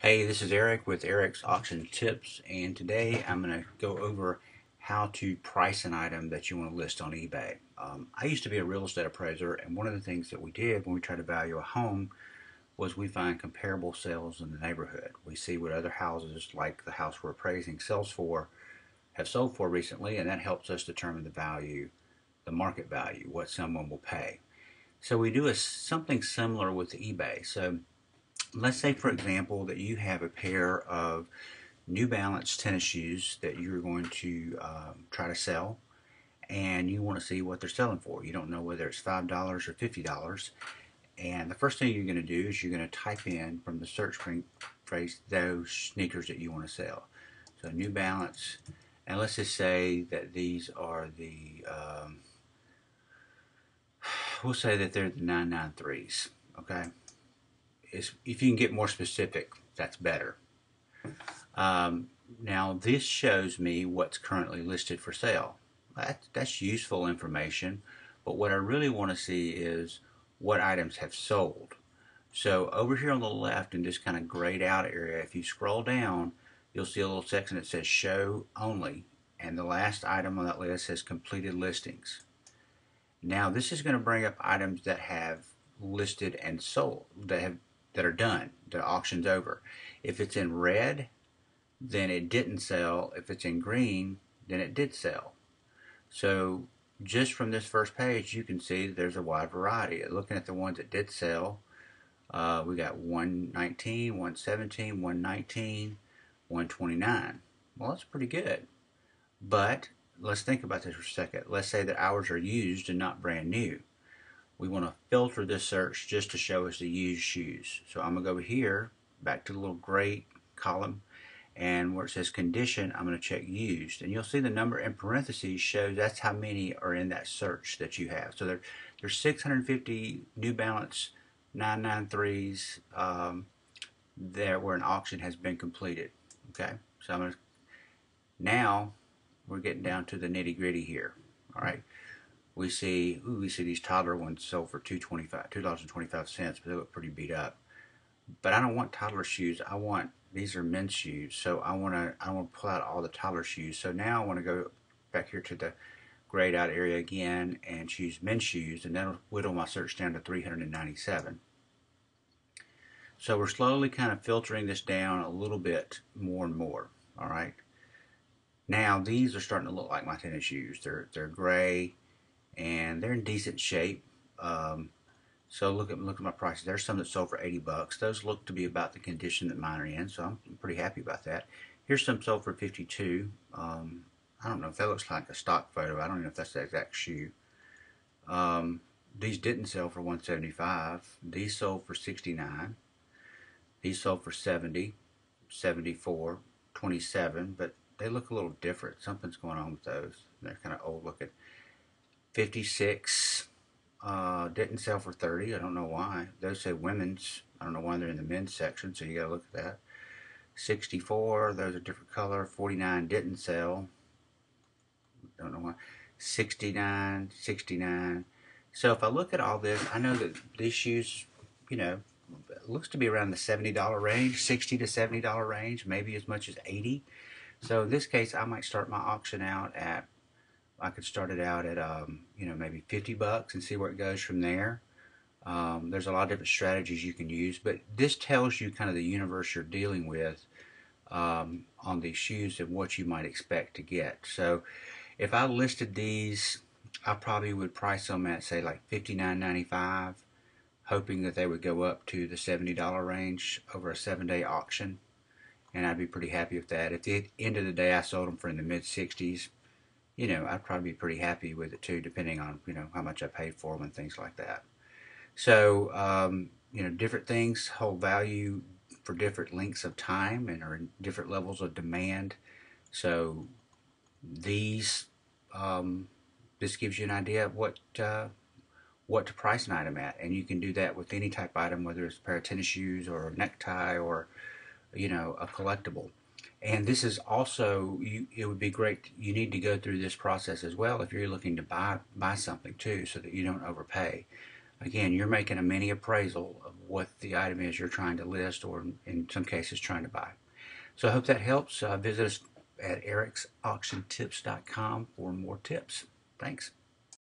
Hey, this is Eric with Eric's Auction Tips, and today I'm going to go over how to price an item that you want to list on eBay. I used to be a real estate appraiser, and one of the things that we did when we tried to value a home was we find comparable sales in the neighborhood. We see what other houses, like the house we're appraising, sells for, have sold for recently, and that helps us determine the value, the market value, what someone will pay. So we do something similar with eBay. So let's say, for example, that you have a pair of New Balance tennis shoes that you're going to try to sell, and you want to see what they're selling for. You don't know whether it's $5 or $50. And the first thing you're going to do is you're going to type in from the search phrase those sneakers that you want to sell. So New Balance, and let's just say that these are we'll say that they're the 993s. Okay, if you can get more specific, that's better. Now this shows me what's currently listed for sale. That's useful information, but what I really want to see is what items have sold. So over here on the left in this kind of grayed out area, if you scroll down, you'll see a little section that says show only, and the last item on that list says completed listings. Now this is going to bring up items that have listed and sold, that are done, the auction's over. If it's in red, then it didn't sell. If it's in green, then it did sell. So just from this first page, you can see that there's a wide variety. Looking at the ones that did sell, we got 119, 117, 119, 129. Well, that's pretty good. But let's think about this for a second. Let's say that ours are used and not brand new. We want to filter this search just to show us the used shoes. So I'm going to go over here, back to the little gray column, and where it says condition, I'm going to check used. And you'll see the number in parentheses shows that's how many are in that search that you have. So there's 650 New Balance 993s there where an auction has been completed. Okay, so I'm going to, now we're getting down to the nitty gritty here. All right. We see these toddler ones sold for $2.25, but they look pretty beat up. But I don't want toddler shoes. These are men's shoes, so I want to pull out all the toddler shoes. So now I want to go back here to the grayed out area again and choose men's shoes, and that'll whittle my search down to 397. So we're slowly kind of filtering this down a little bit more and more. All right. Now these are starting to look like my tennis shoes. They're gray, and they're in decent shape. So look at my prices. There's some that sold for $80. Those look to be about the condition that mine are in, so I'm pretty happy about that. Here's some sold for $52. I don't know if that looks like a stock photo. I don't even know if that's the exact shoe. These didn't sell for $175. These sold for $69. These sold for $70, $74, $27, but they look a little different. Something's going on with those. They're kind of old looking. $56 didn't sell for $30. I don't know why. Those say women's. I don't know why they're in the men's section, so you gotta look at that. $64, those are different color. $49 didn't sell. Don't know why. $69, $69. So if I look at all this, I know that these shoes, it looks to be around the $70 range, $60 to $70 range, maybe as much as $80. So in this case, I might start my auction out at, I could start it out at maybe $50 and see where it goes from there. There's a lot of different strategies you can use, but this tells you kind of the universe you're dealing with on these shoes and what you might expect to get. So if I listed these, I probably would price them at, say, like $59.95, hoping that they would go up to the $70 range over a 7-day auction, and I'd be pretty happy with that. At the end of the day, I sold them for in the mid-60s. I'd probably be pretty happy with it too, depending on, how much I paid for them and things like that. So, different things hold value for different lengths of time and are in different levels of demand. So this gives you an idea of what to price an item at, and you can do that with any type of item, whether it's a pair of tennis shoes or a necktie or, a collectible. And this is also, it would be great, you need to go through this process as well if you're looking to buy something too, so that you don't overpay. Again, you're making a mini appraisal of what the item is you're trying to list, or in some cases trying to buy. So I hope that helps. Visit us at ericsauctiontips.com for more tips. Thanks.